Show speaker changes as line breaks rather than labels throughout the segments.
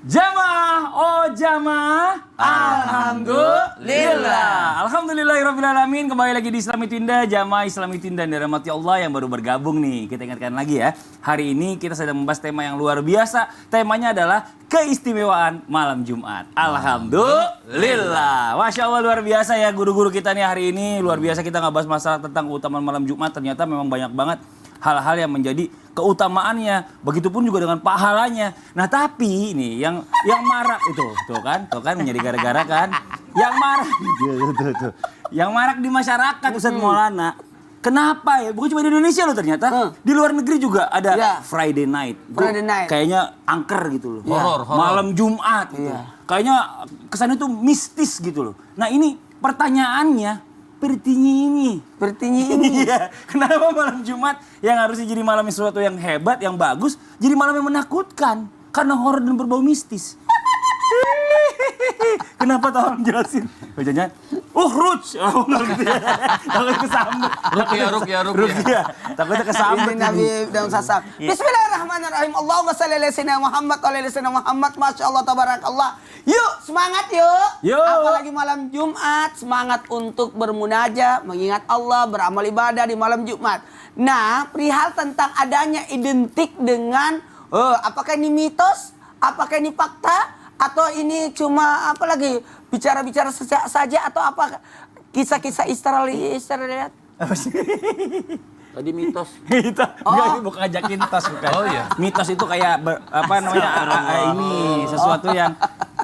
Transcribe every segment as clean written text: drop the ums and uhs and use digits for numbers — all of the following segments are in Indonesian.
Jamaah, oh jamaah, alhamdulillah. Alhamdulillahirrabbilalamin. Kembali lagi di Islami Tinda, jamaah Islami Tinda dirahmati Allah yang baru bergabung nih. Kita ingatkan lagi ya, hari ini kita sedang membahas tema yang luar biasa. Temanya adalah keistimewaan malam Jumat. Alhamdulillah. Masya Allah luar biasa ya guru-guru kita nih hari ini. Luar biasa kita ngebahas masalah tentang keutamaan malam Jumat. Ternyata memang banyak banget hal-hal yang menjadi keutamaannya, begitupun juga dengan pahalanya. Nah tapi ini yang marak itu, tuh kan menjadi gara-gara kan, yang marak, yang marak di masyarakat Ustadz Maulana. Kenapa ya? Bukan cuma di Indonesia loh ternyata, di luar negeri juga ada Friday night.
Friday night.
Kayaknya angker gitu loh,
Horor.
malam Jumat gitu. Kayaknya kesannya tuh mistis gitu loh. Nah ini pertanyaannya. Pertinyi ini. Iya. Kenapa malam Jumat yang harusnya jadi malam sesuatu yang hebat, yang bagus, jadi malam yang menakutkan? Karena horor dan berbau mistis. Kenapa tolong jelasin? Bacanya, Ruj. Takutnya kesambet. Ruqyah. Takutnya kesambet.
Nabi dalam sasak. Bismillahirrahmanirrahim. Allahumma shalli ala sayyidina Muhammad wa ala sayyidina Muhammad. Masyaallah tabarakallah. Yuk, semangat yuk. Apalagi malam Jumat, semangat untuk bermunajat, mengingat Allah, beramal ibadah di malam Jumat. Nah, perihal tentang adanya identik dengan apakah ini mitos, apakah ini fakta, atau ini cuma apa lagi bicara-bicara saja atau apa kisah-kisah Israel?
Apa sih?
Tadi mitos.
Mitos. Enggak, ini bukan ngajakin tos bukan. Oh iya. Mitos itu kayak ini sesuatu yang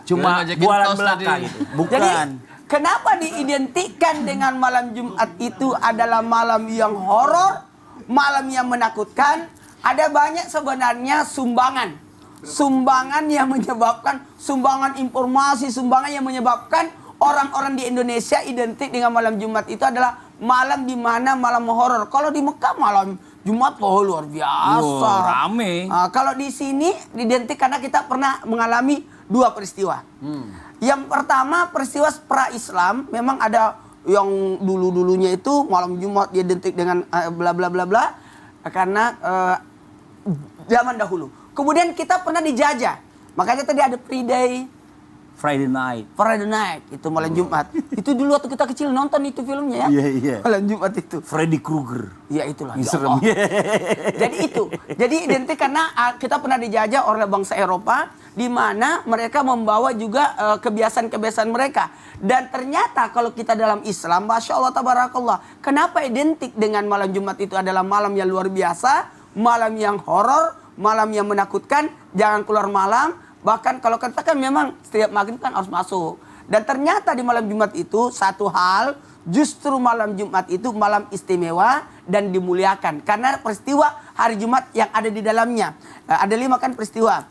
cuma bualan belaka gitu. Bukan.
Jadi, kenapa diidentikan dengan malam Jumat itu adalah malam yang horor, malam yang menakutkan? Ada banyak sebenarnya sumbangan yang menyebabkan, sumbangan informasi, sumbangan yang menyebabkan orang-orang di Indonesia identik dengan malam Jumat itu adalah malam di mana malam horor. Kalau di Mekah malam Jumat luar biasa.
Rame.
Kalau di sini identik karena kita pernah mengalami dua peristiwa. Yang pertama peristiwa pra-Islam, memang ada yang dulu-dulunya itu malam Jumat identik dengan bla bla bla bla karena zaman dahulu. Kemudian kita pernah dijajah. Makanya tadi ada Friday night itu malam Jumat. Itu dulu waktu kita kecil nonton itu filmnya ya.
Iya.
Malam Jumat itu.
Freddy Krueger.
Iya itulah. Ya
serem.
Jadi itu. Jadi identik karena kita pernah dijajah oleh bangsa Eropa di mana mereka membawa juga kebiasaan-kebiasaan mereka. Dan ternyata kalau kita dalam Islam, Masya Allah tabarakallah. Kenapa identik dengan malam Jumat itu adalah malam yang luar biasa, malam yang horor, malam yang menakutkan, jangan keluar malam. Bahkan kalau katakan memang setiap maghrib kan harus masuk. Dan ternyata di malam Jumat itu satu hal, justru malam Jumat itu malam istimewa dan dimuliakan. Karena peristiwa hari Jumat yang ada di dalamnya. Ada 5 kan peristiwa.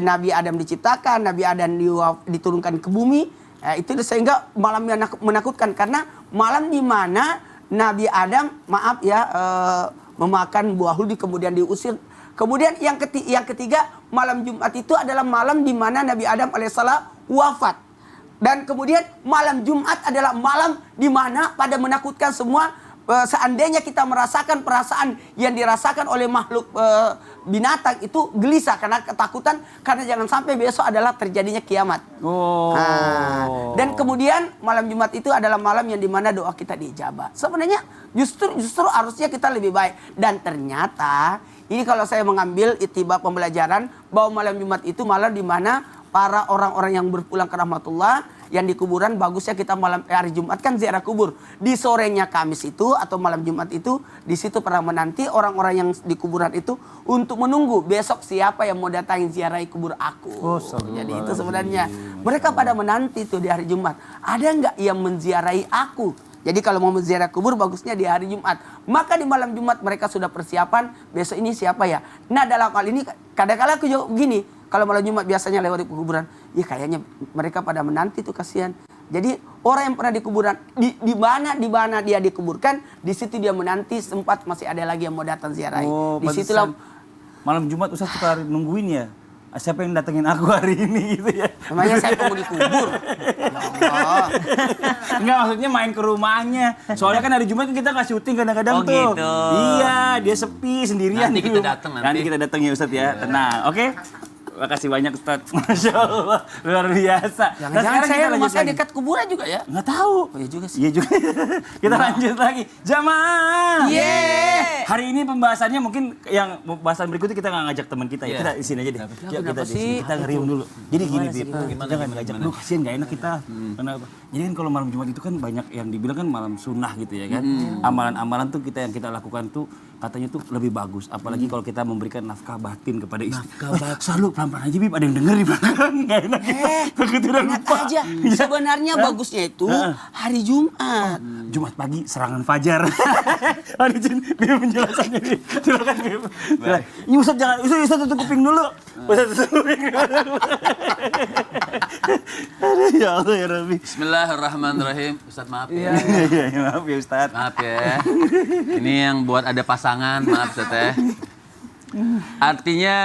Nabi Adam diciptakan, Nabi Adam diturunkan ke bumi. Itu sehingga malam yang menakutkan. Karena malam di mana Nabi Adam, memakan buah huli kemudian diusir. Kemudian yang ketiga, malam Jumat itu adalah malam di mana Nabi Adam alaihissalam wafat. Dan kemudian malam Jumat adalah malam di mana pada menakutkan semua. Seandainya kita merasakan perasaan yang dirasakan oleh makhluk binatang itu gelisah karena ketakutan. Karena jangan sampai besok adalah terjadinya kiamat. Dan kemudian malam Jumat itu adalah malam yang di mana doa kita diijabah. Sebenarnya justru harusnya kita lebih baik. Dan ternyata ini kalau saya mengambil itibar pembelajaran bahwa malam Jumat itu malam di mana para orang-orang yang berpulang ke rahmatullah yang di kuburan, bagusnya kita malam hari Jumat kan ziarah kubur. Di sorenya Kamis itu atau malam Jumat itu di situ pernah menanti orang-orang yang di kuburan itu untuk menunggu besok siapa yang mau datangin ziarahi kubur aku. Jadi itu sebenarnya mereka pada menanti itu di hari Jumat. Ada nggak yang menziarahi aku? Jadi kalau mau menziarah kubur bagusnya di hari Jumat. Maka di malam Jumat mereka sudah persiapan besok ini siapa ya. Nah dalam hal ini kadang-kadang aku juga begini. Kalau malam Jumat biasanya lewat di kuburan. Ya kayaknya mereka pada menanti tuh kasihan. Jadi orang yang pernah di kuburan. Di mana dia dikuburkan. Di situ dia menanti sempat masih ada lagi yang mau datang ziarahi. Di situlah
malam Jumat Ustaz suka nungguin ya. Siapa yang datengin aku hari ini gitu ya.
Namanya saya tunggu dikubur. Ya Allah.
Enggak, maksudnya main ke rumahnya. Soalnya kan hari Jumat kita nggak syuting kadang-kadang tuh.
Gitu.
Iya, dia sepi sendirian.
Nanti kita datang
Nanti kita datang ya Ustaz ya. Tenang, oke? Makasih banyak Ustaz. Masya Allah, luar biasa.
Jangan-jangan saya rumah saya
lagi.
dekat kuburan juga ya?
Nggak tahu.
Oh iya juga sih.
Iya juga. Kita lanjut lagi. Jamaah.
Yeay.
Hari ini pembahasannya mungkin yang pembahasan berikutnya kita nggak ngajak teman kita ya. Kita di sini aja deh. Yuk, kita
kenapa
di sini.
sih?
Kita ngerium dulu. Jadi gini, Bib.
Gimana,
Jangan
gimana,
ngajak
gimana?
lu, kasihan nggak enak kita. Kenapa? Jadi kan kalau malam Jumat itu kan banyak yang dibilang kan malam sunnah gitu ya kan. Amalan-amalan tuh yang kita lakukan tuh katanya tuh lebih bagus. Apalagi kalau kita memberikan nafkah batin kepada istri. Selalu pelan-pelan aja, Bib. Ada yang denger di belakang. Nggak enak kita. Takut udah
Ingat
lupa.
aja, sebenarnya bagusnya itu hari Jumat.
Jumat pagi serangan fajar. Aduh Jin, Bim penjelasannya nih. Silakan Bim. Ini Ustaz jangan, Ustaz tutup kuping dulu. Ustaz tutup kuping dulu. Aduh ya Allah ya Rabbi.
Bismillahirrahmanirrahim. Ustaz maaf ya.
Iya, maaf ya Ustaz.
Maaf ya. Ini yang buat ada pasangan, maaf Ustaz ya. Artinya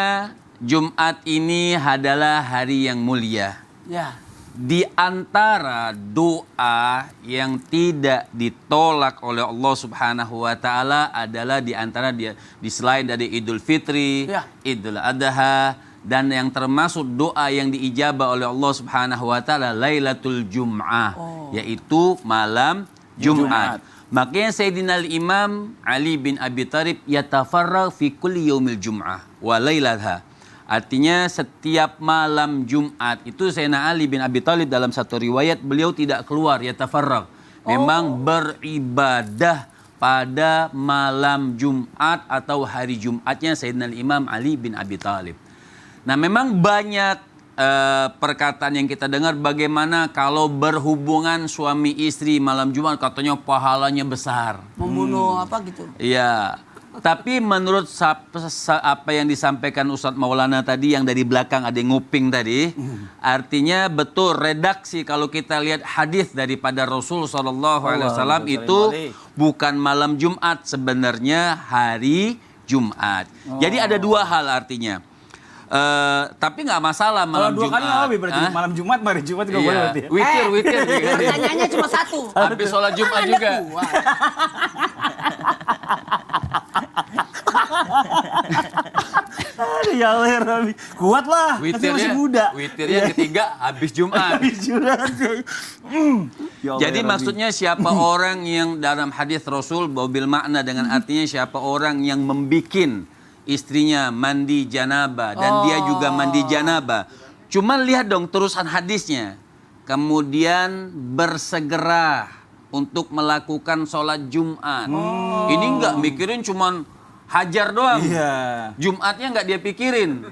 Jumat ini adalah hari yang mulia.
Ya.
Di antara doa yang tidak ditolak oleh Allah Subhanahu wa taala adalah di antara dia di selain dari Idul Fitri,
Ya.
Idul Adha, dan yang termasuk doa yang diijabah oleh Allah Subhanahu wa taala Lailatul Jum'ah, yaitu malam Jumat. Makanya Sayyidina Imam Ali bin Abi Thalib yatafarragh fi kulli yaumil Jum'ah wa lailatha. Artinya setiap malam Jumat itu Sayyidina Ali bin Abi Thalib dalam satu riwayat beliau tidak keluar yatafarragh. Memang beribadah pada malam Jumat atau hari Jumatnya Sayyidina Imam Ali bin Abi Thalib. Nah, memang banyak perkataan yang kita dengar bagaimana kalau berhubungan suami istri malam Jumat katanya pahalanya besar.
Membunuh apa gitu.
Iya. Tapi menurut apa yang disampaikan Ustadz Maulana tadi yang dari belakang ada yang nguping tadi, artinya betul redaksi kalau kita lihat hadis daripada Rasul SAW itu bukan malam Jumat, sebenarnya hari Jumat. Jadi ada dua hal artinya. Tapi nggak masalah
Kalau
malam
dua
Jumat.
kali apa berarti? Malam Jumat, hari Jumat juga boleh berarti ya?
Witir.
Pertanyaannya cuma satu.
Habis sholat Jumat juga.
Aduh ya Allah ya Rabbi. Kuat lah, masih muda.
Witirnya ketiga habis Jumat.
Habis Jumat. Ya Allah,
Jadi
ya Rabbi.
maksudnya siapa orang yang dalam hadis Rasul bil makna dengan artinya siapa orang yang membikin istrinya mandi janabah dan dia juga mandi janabah. Cuman lihat dong terusan hadisnya. Kemudian bersegera untuk melakukan sholat Jumat. Ini enggak mikirin cuman hajar doang.
Iya.
Jumatnya nggak dia pikirin.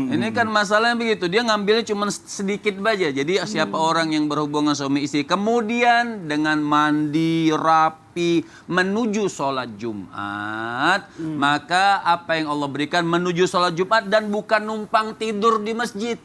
Ini kan masalahnya begitu. Dia ngambilnya cuma sedikit aja. Jadi siapa orang yang berhubungan suami istri kemudian dengan mandi rapi menuju sholat Jumat, maka apa yang Allah berikan menuju sholat Jumat dan bukan numpang tidur di masjid.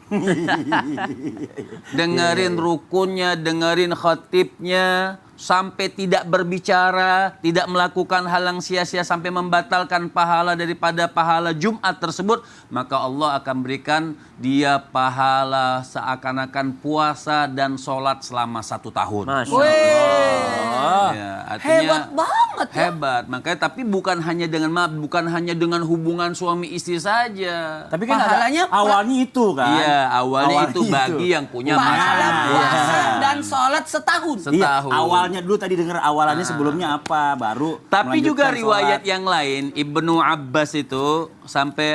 Dengerin rukunnya, dengerin khatibnya. Sampai tidak berbicara, tidak melakukan hal yang sia-sia sampai membatalkan pahala daripada pahala Jumat tersebut, maka Allah akan berikan dia pahala seakan-akan puasa dan sholat selama 1 tahun.
Masya
Allah.
Ya, artinya
Hebat banget ya.
Hebat, makanya tapi bukan hanya dengan hubungan suami istri saja.
Tapi kan
Pahalanya
awalnya itu kan.
Iya, awalnya itu
Awalnya
bagi yang punya
Pahala
masalah.
puasa dan sholat setahun.
Iya,
Setahun.
awalnya dulu tadi dengar awalannya sebelumnya apa, baru
Tapi juga
melanjutkan
riwayat
sholat.
yang lain, Ibnu Abbas itu sampai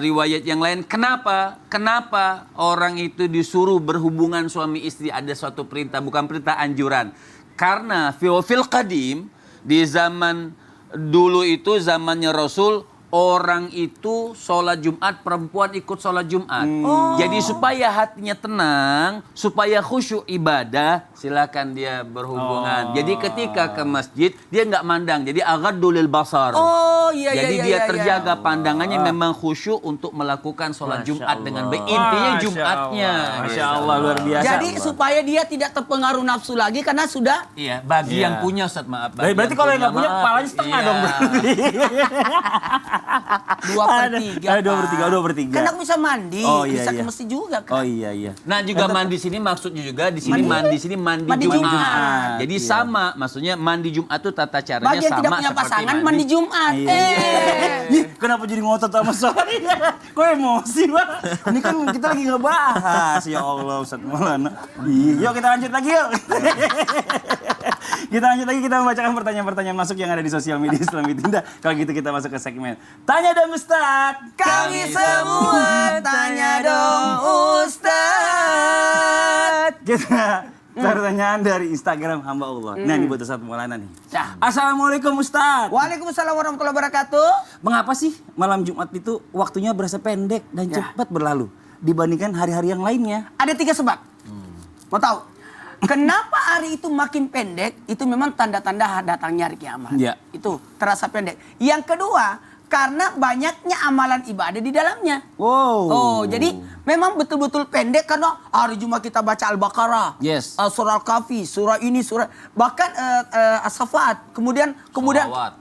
riwayat yang lain, kenapa orang itu disuruh berhubungan suami istri, ada suatu perintah, bukan perintah anjuran. Karena fil qadim di zaman dulu itu zamannya Rasul, orang itu sholat Jumat, perempuan ikut sholat Jumat. Jadi supaya hatinya tenang, supaya khusyuk ibadah, silakan dia berhubungan. Jadi ketika ke masjid, dia nggak mandang. Jadi aghaddu lil basar.
Oh iya iya.
Jadi
iya,
dia
iya,
terjaga
iya.
pandangannya memang khusyuk untuk melakukan sholat
Masya
Jumat
Allah.
dengan baik. Intinya
Masya
Jumatnya.
Allah. Masya
Gitu.
Allah, luar biasa.
Jadi
Allah.
supaya dia tidak terpengaruh nafsu lagi karena sudah
Iya, bagi
Iya.
yang punya Ustaz, maaf. Bagi
Berarti kalau yang nggak punya,
maaf.
kepalanya setengah
Iya.
dong berarti.
2/3.
Ada 2/3,
Pak.
2/3.
Kan aku bisa mandi,
Oh, iya,
bisa ke
iya.
masjid juga kan.
Oh iya.
Nah juga mandi sini maksudnya juga di sini mandi sini mandi
Mandi
Jumat.
Jumat.
Jadi
Iya.
sama, maksudnya mandi Jumat itu tata caranya
Bagi yang
sama
tidak punya
seperti
pasangan mandi Jumat.
Iya. Ih, kenapa jadi ngotot sama saya? Kok emosi, Pak? Ini kan kita lagi ngebahas. Ya Allah, Ustaz Maulana. Yuk kita lanjut lagi yuk. Kita lanjut lagi, kita membacakan pertanyaan-pertanyaan masuk yang ada di sosial media Islam Indah. Kalau gitu kita masuk ke segmen Tanya dong Ustaz.
Kami semua tanya dong Ustaz.
Kita pertanyaan dari Instagram hamba Allah. Nah ini buat Ustaz Maulana nih.
Cah.
Assalamualaikum Ustaz.
Waalaikumsalam warahmatullahi wabarakatuh.
Mengapa sih malam Jumat itu waktunya berasa pendek dan cepat berlalu dibandingkan hari-hari yang lainnya?
Ada 3 sebab. Mau tahu? Kenapa hari itu makin pendek? Itu memang tanda-tanda datangnya hari kiamat.
Iya.
Itu terasa pendek. Yang kedua, karena banyaknya amalan ibadah di dalamnya.
Wow.
Oh, jadi memang betul-betul pendek karena hari Jumat kita baca Al-Baqarah,
Yes.
Surah Al-Kahfi, surah ini, surah bahkan As-Saffat. Kemudian
Sholawat.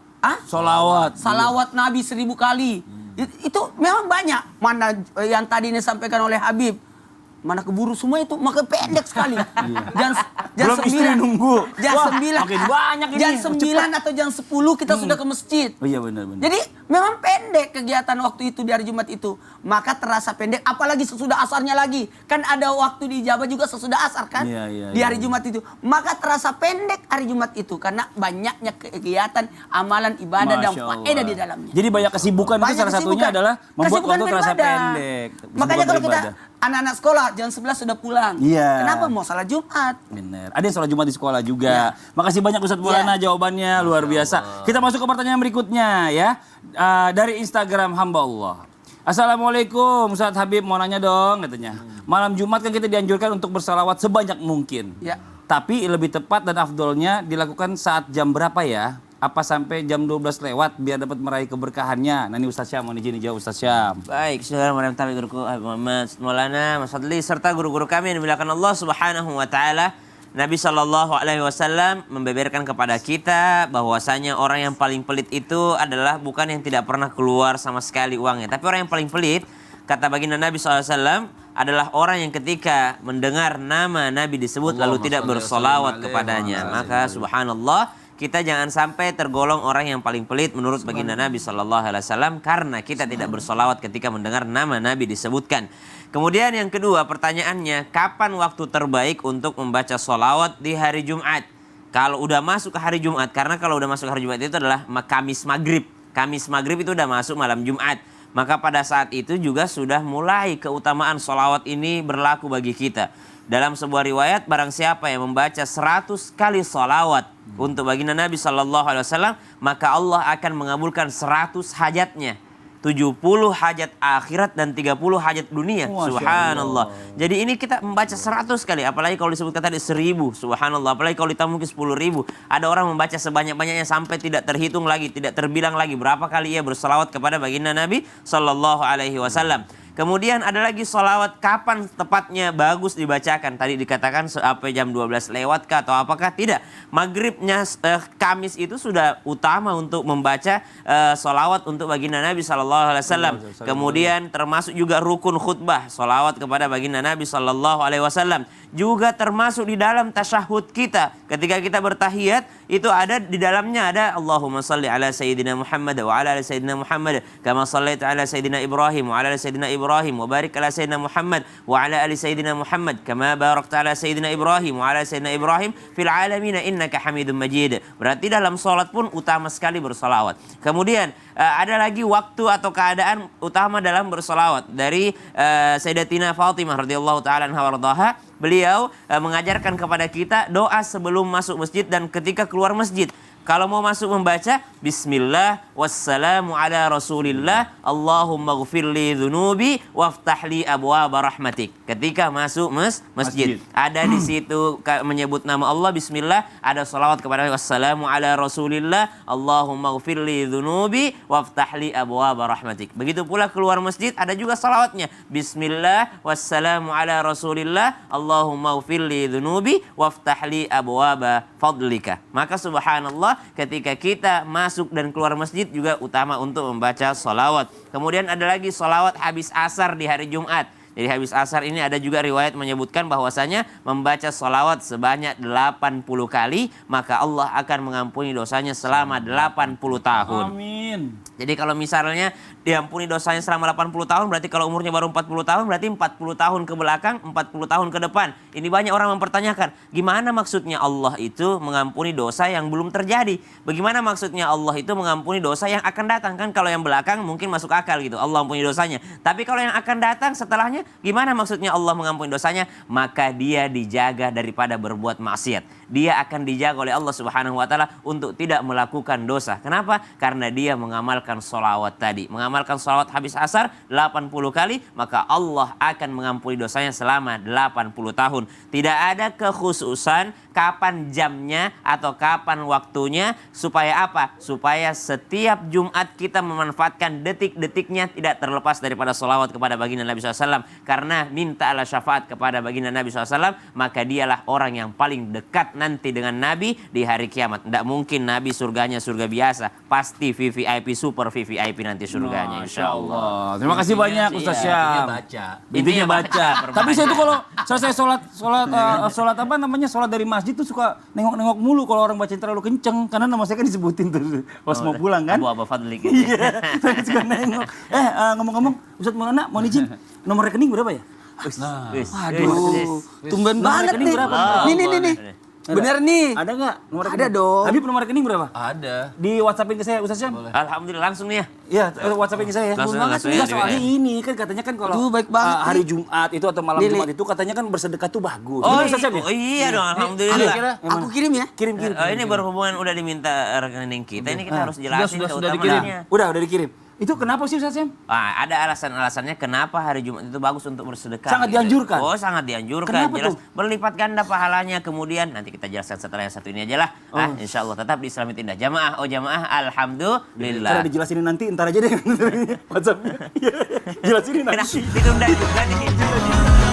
Solawat.
salawat Nabi 1000 kali. Itu memang banyak. Mana yang tadi disampaikan oleh Habib. Mana keburu semua itu, maka pendek sekali. Jam
Belum istri nunggu.
Jam
Wah,
9.
makin banyak ini.
Jam 9 atau jam 10 kita sudah ke masjid.
Oh iya benar-benar.
Jadi memang pendek kegiatan waktu itu di hari Jumat itu. Maka terasa pendek, apalagi sesudah asarnya lagi. Kan ada waktu di Jawa juga sesudah asar kan?
Iya,
Di hari
iya.
Jumat itu. Maka terasa pendek hari Jumat itu. Karena banyaknya kegiatan, amalan, ibadah, dan
Masya Allah.
faedah di dalamnya.
Jadi banyak kesibukan itu
Banyak
salah satunya
kesibukan.
adalah membuat
Kesibukan
waktu terasa
beribadah.
pendek.
Makanya
Kesibukan
kalau kita
beribadah.
anak-anak sekolah jam 11 sudah pulang.
Iya.
Kenapa mau salat Jumat?
Bener. Ada yang sholat Jumat di sekolah juga. Makasih banyak Ustadz Maulana jawabannya luar biasa. Kita masuk ke pertanyaan berikutnya ya. Dari Instagram hamba Allah. Assalamualaikum Ustadz Habib, mau nanya dong katanya. Malam Jumat kan kita dianjurkan untuk bersalawat sebanyak mungkin.
Ya.
Tapi lebih tepat dan afdolnya dilakukan saat jam berapa ya? Apa sampai jam 12 lewat biar dapat meraih keberkahannya? Nah ini Ustadz Syam, mau izin jawab Ustadz Syam.
Baik, saudara warahmatullahi guruku Habib Muhammad Maulana, Mas Fadli serta guru-guru kami yang dimuliakan Allah Subhanahu wa taala. Nabi Shallallahu alaihi wasallam membeberkan kepada kita bahwasanya orang yang paling pelit itu adalah bukan yang tidak pernah keluar sama sekali uangnya, tapi orang yang paling pelit, kata baginda Nabi SAW, adalah orang yang ketika mendengar nama Nabi disebut lalu tidak bersolawat kepadanya. Maka subhanallah, kita jangan sampai tergolong orang yang paling pelit menurut baginda Nabi SAW karena kita tidak bersolawat ketika mendengar nama Nabi disebutkan. Kemudian yang kedua pertanyaannya, kapan waktu terbaik untuk membaca solawat di hari Jumat? Kalau udah masuk ke hari Jumat, karena kalau udah masuk ke hari Jumat itu adalah Kamis Maghrib. Kamis Maghrib itu udah masuk malam Jumat. Maka pada saat itu juga sudah mulai keutamaan solawat ini berlaku bagi kita. Dalam sebuah riwayat, barang siapa yang membaca 100 kali solawat untuk baginda Nabi SAW, maka Allah akan mengabulkan 100 hajatnya. 70 hajat akhirat dan 30 hajat dunia.
Masya
Subhanallah.
Allah.
Jadi ini kita membaca 100 kali. Apalagi kalau disebutkan tadi 1000. Subhanallah. Apalagi kalau ditambah mungkin 10.000. Ada orang membaca sebanyak-banyaknya sampai tidak terhitung lagi. Tidak terbilang lagi berapa kali ia berselawat kepada baginda Nabi Sallallahu Alaihi Wasallam. Kemudian ada lagi solawat kapan tepatnya bagus dibacakan. Tadi dikatakan sampai jam 12 lewat kah atau apakah? Tidak. Maghribnya Kamis itu sudah utama untuk membaca solawat untuk baginda Nabi SAW. Kemudian termasuk juga rukun khutbah. Solawat kepada baginda Nabi SAW. Juga termasuk di dalam tasyahud kita. Ketika kita bertahiyat, itu ada di dalamnya ada Allahumma salli ala Sayyidina Muhammad wa ala Sayyidina Muhammad. Kama sallaita ala Sayyidina Ibrahim wa ala Sayyidina Ibrahim wa barik ala Sayyidina Muhammad wa ala ali Sayyidina Muhammad kama barakta ala Sayyidina Ibrahim wa ala Sayyidina Ibrahim fil alamin innaka Hamidum Majid. Berarti dalam salat pun utama sekali bersolawat. Kemudian ada lagi waktu atau keadaan utama dalam bersolawat dari Sayyidatina Fatimah radhiyallahu taala anha warḍaha. Beliau mengajarkan kepada kita doa sebelum masuk masjid dan ketika keluar masjid. Kalau mau masuk membaca Bismillah wassalamu ala rasulillah Allahumma ghfirli dhunubi waftahli abwaaba rahmatik. Ketika masuk masjid. Ada di situ menyebut nama Allah Bismillah, ada salawat kepada wassalamu ala rasulillah Allahumma ghfirli dhunubi waftahli abwaaba rahmatik. Begitu pula keluar masjid ada juga salawatnya Bismillah wassalamu ala rasulillah Allahumma ghfirli dhunubi waftahli abwaaba fadlika. Maka subhanallah, Allah, ketika kita masuk dan keluar masjid juga utama untuk membaca sholawat. Kemudian ada lagi sholawat habis asar di hari Jumat. Jadi habis asar ini ada juga riwayat menyebutkan bahwasanya membaca sholawat sebanyak 80 kali, maka Allah akan mengampuni dosanya selama 80 tahun.
Amin.
Jadi kalau misalnya diampuni dosanya selama 80 tahun, berarti kalau umurnya baru 40 tahun, berarti 40 tahun ke belakang, 40 tahun ke depan. Ini banyak orang mempertanyakan, gimana maksudnya Allah itu mengampuni dosa yang belum terjadi? Bagaimana maksudnya Allah itu mengampuni dosa yang akan datang? Kan kalau yang belakang mungkin masuk akal gitu, Allah ampuni dosanya. Tapi kalau yang akan datang setelahnya, gimana maksudnya Allah mengampuni dosanya? Maka dia dijaga daripada berbuat maksiat. Dia akan dijaga oleh Allah Subhanahu wa taala untuk tidak melakukan dosa. Kenapa? Karena dia mengamalkan sholawat tadi. Mengamalkan sholawat habis asar 80 kali, maka Allah akan mengampuni dosanya selama 80 tahun. Tidak ada kekhususan kapan jamnya atau kapan waktunya, supaya apa? Supaya setiap Jumat kita memanfaatkan detik-detiknya tidak terlepas daripada sholawat kepada baginda Nabi SAW. Karena minta Allah syafaat kepada baginda Nabi SAW, maka dialah orang yang paling dekat nanti dengan Nabi di hari kiamat. Tidak mungkin Nabi surganya surga biasa, pasti VVIP, super VVIP nanti surganya, insya Allah.
Terima kasih banyak Ustaz Syam.
baca.
Intinya baca.
Perbanyak.
Tapi saya tuh kalau selesai sholat apa namanya, sholat dari masjid tuh suka nengok-nengok mulu kalau orang baca terlalu kenceng, karena nama saya kan disebutin tuh pas mau pulang kan.
Abu Fadli gitu.
Iya, saya suka nengok. Ngomong-ngomong, Ustaz Maulana mau izin, nomor rekening berapa ya?
Aduh, tumben banget
rekening
nih.
berapa?
Nih. Bener nih.
Ada nggak nomor rekening?
Ada dong.
Habib nomor rekening berapa?
Ada.
Di WhatsAppin ke saya Ustaz Syam.
Alhamdulillah langsung nih ya.
Iya, WhatsAppin ke saya.
Langsung
Enggak,
ya,
soalnya
di
ini kan katanya kan kalau
Aduh, baik banget
hari
nih.
Jumat itu atau malam
Nih,
Jumat itu katanya kan bersedekah tuh bagus.
Oh,
Bener, Ustaz Syam, ya?
iya dong, alhamdulillah.
Aku kirim ya.
Kirim.
Ini berhubungan udah diminta rekening kita, ini kita harus jelasin
sudah dikirim.
keutamaannya.
Udah dikirim. Itu kenapa sih Ustaz Syam?
Ada alasan-alasannya kenapa hari Jumat itu bagus untuk bersedekah.
Sangat
gitu.
dianjurkan.
Oh, sangat dianjurkan.
Kenapa
Jelas
tuh?
berlipat ganda pahalanya. Kemudian nanti kita jelaskan setelah yang satu ini aja lah. Insya Allah tetap di Islami Indah. Jamaah, jamaah, alhamdulillah.
Cara dijelasin nanti, ntar aja deh WhatsAppnya. Iya, jelasin nanti.
Ditunda juga nih.